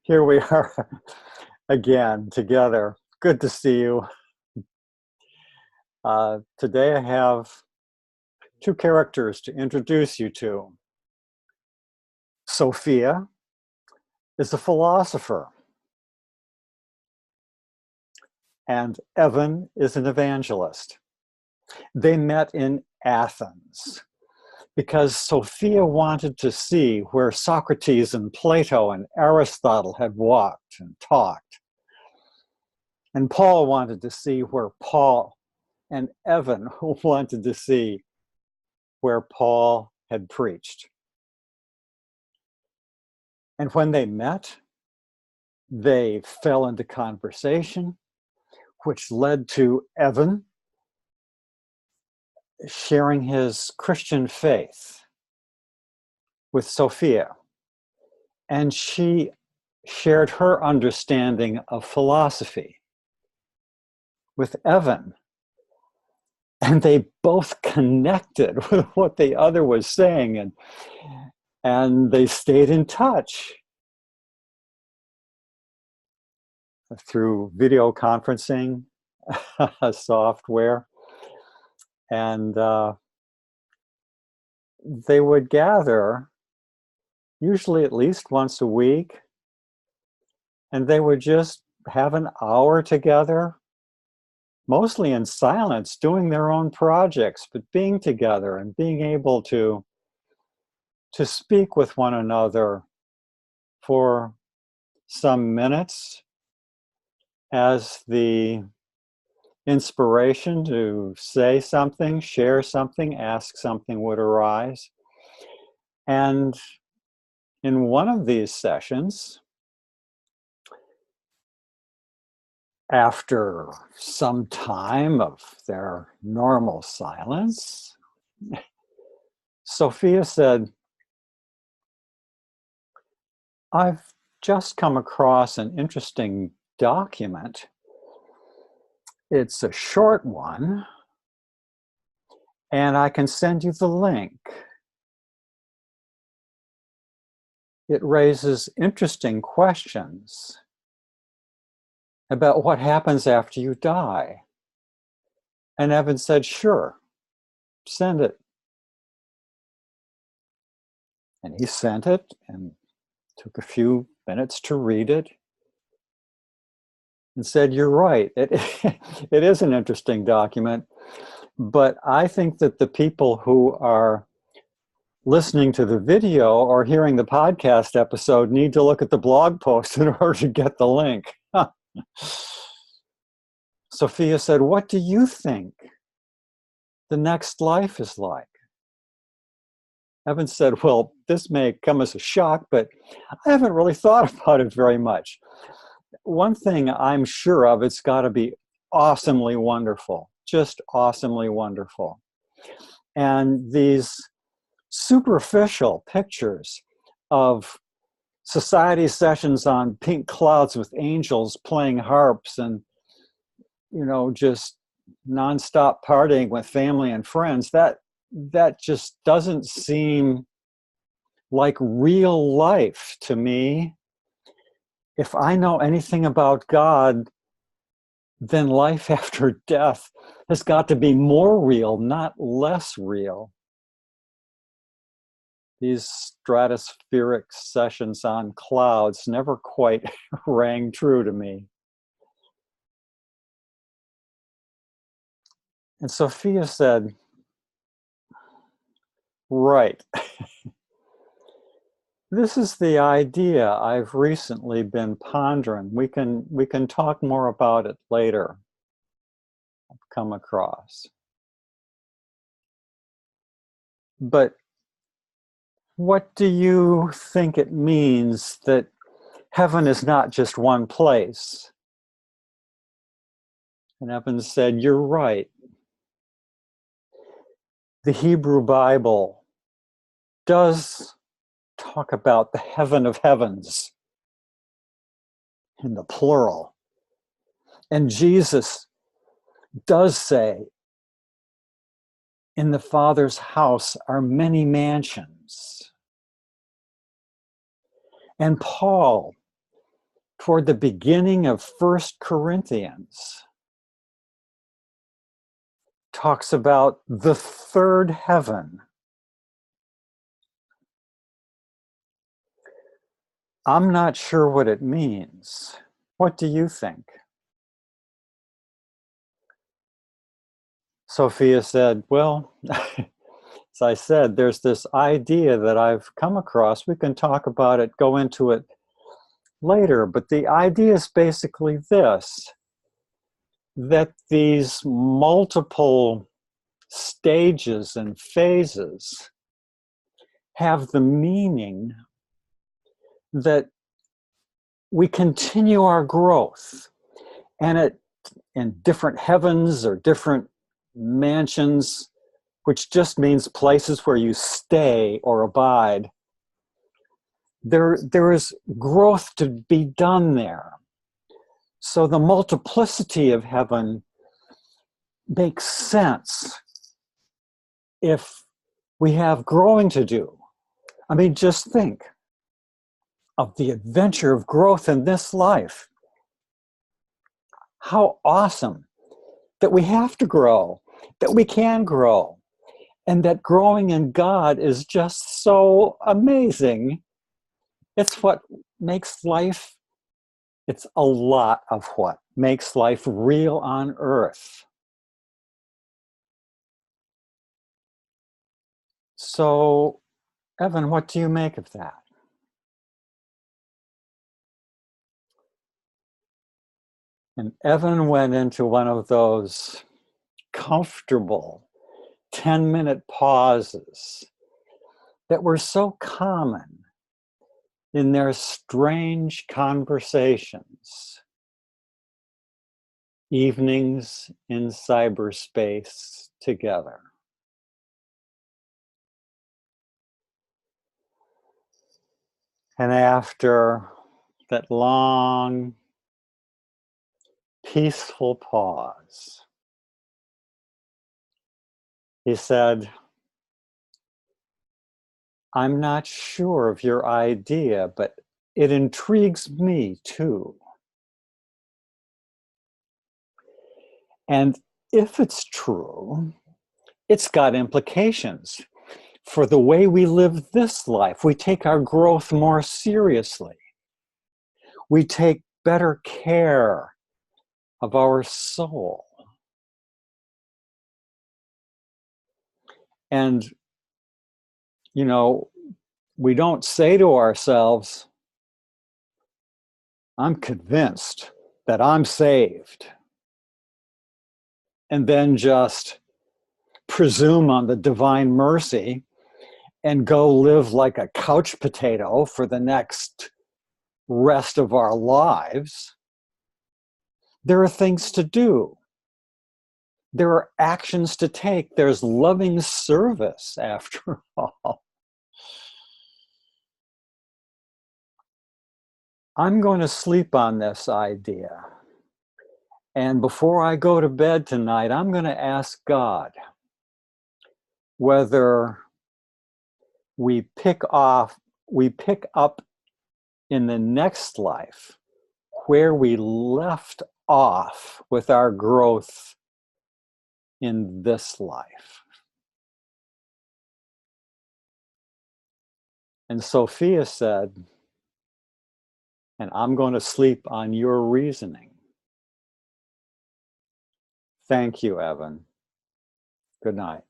Here we are again together. Good to see you. Today I have two characters to introduce you to. Sophia is a philosopher, and Evan is an evangelist. They met in Athens because Sophia wanted to see where Socrates and Plato and Aristotle had walked and talked. And Paul wanted to see where Paul and Evan wanted to see where Paul had preached. And when they met, they fell into conversation, which led to Evan sharing his Christian faith with Sophia. And she shared her understanding of philosophy with Evan. And they both connected with what the other was saying, and they stayed in touch through video conferencing software. And they would gather, usually at least once a week, and they would just have an hour together, mostly in silence, doing their own projects, but being together and being able to speak with one another for some minutes as the inspiration to say something, share something, ask something would arise. And in one of these sessions, after some time of their normal silence, Sophia said, "I've just come across an interesting document. It's a short one, and I can send you the link. It raises interesting questions about what happens after you die." And Evan said, "Sure, send it." And he sent it and took a few minutes to read it and said, "You're right, it is an interesting document, but I think that the people who are listening to the video or hearing the podcast episode need to look at the blog post in order to get the link." Sophia said, "What do you think the next life is like?" Evan said, "Well, this may come as a shock, but I haven't really thought about it very much. One thing I'm sure of, it's got to be awesomely wonderful, just awesomely wonderful." And these superficial pictures of society sessions on pink clouds with angels playing harps and, just nonstop partying with family and friends, that just doesn't seem like real life to me. If I know anything about God, then life after death has got to be more real, not less real. These stratospheric sessions on clouds never quite rang true to me. And Sophia said, "Right. This is the idea I've recently been pondering. We can talk more about it later. I've come across. But what do you think it means that heaven is not just one place?" And Evan said, "You're right. The Hebrew Bible does talk about the heaven of heavens in the plural. And Jesus does say, in the Father's house are many mansions. dreams. And Paul, toward the beginning of 1 Corinthians, talks about the third heaven. I'm not sure what it means. What do you think? Sophia said, well, as I said, there's this idea that I've come across. We can talk about it, go into it later, but the idea is basically this, that these multiple stages and phases have the meaning that we continue our growth, and in different heavens or different mansions, which just means places where you stay or abide, there is growth to be done there. So the multiplicity of heaven makes sense if we have growing to do. I mean, just think of the adventure of growth in this life. How awesome that we have to grow, that we can grow, and that growing in God is just so amazing. It's what makes life, it's a lot of what makes life real on earth. So, Evan, what do you make of that? And Evan went into one of those comfortable 10-minute pauses that were so common in their strange conversations, evenings in cyberspace together. And after that long, peaceful pause, he said, I'm not sure of your idea, but it intrigues me too. And if it's true, it's got implications for the way we live this life. We take our growth more seriously. We take better care of our soul. And, you know, we don't say to ourselves, I'm convinced that I'm saved, and then just presume on the divine mercy and go live like a couch potato for the next rest of our lives. There are things to do. There are actions to take. There's loving service, after all. I'm going to sleep on this idea. And before I go to bed tonight, I'm going to ask God whether we pick up in the next life where we left off with our growth in this life. And Sophia said, and I'm going to sleep on your reasoning. Thank you, Evan. Good night.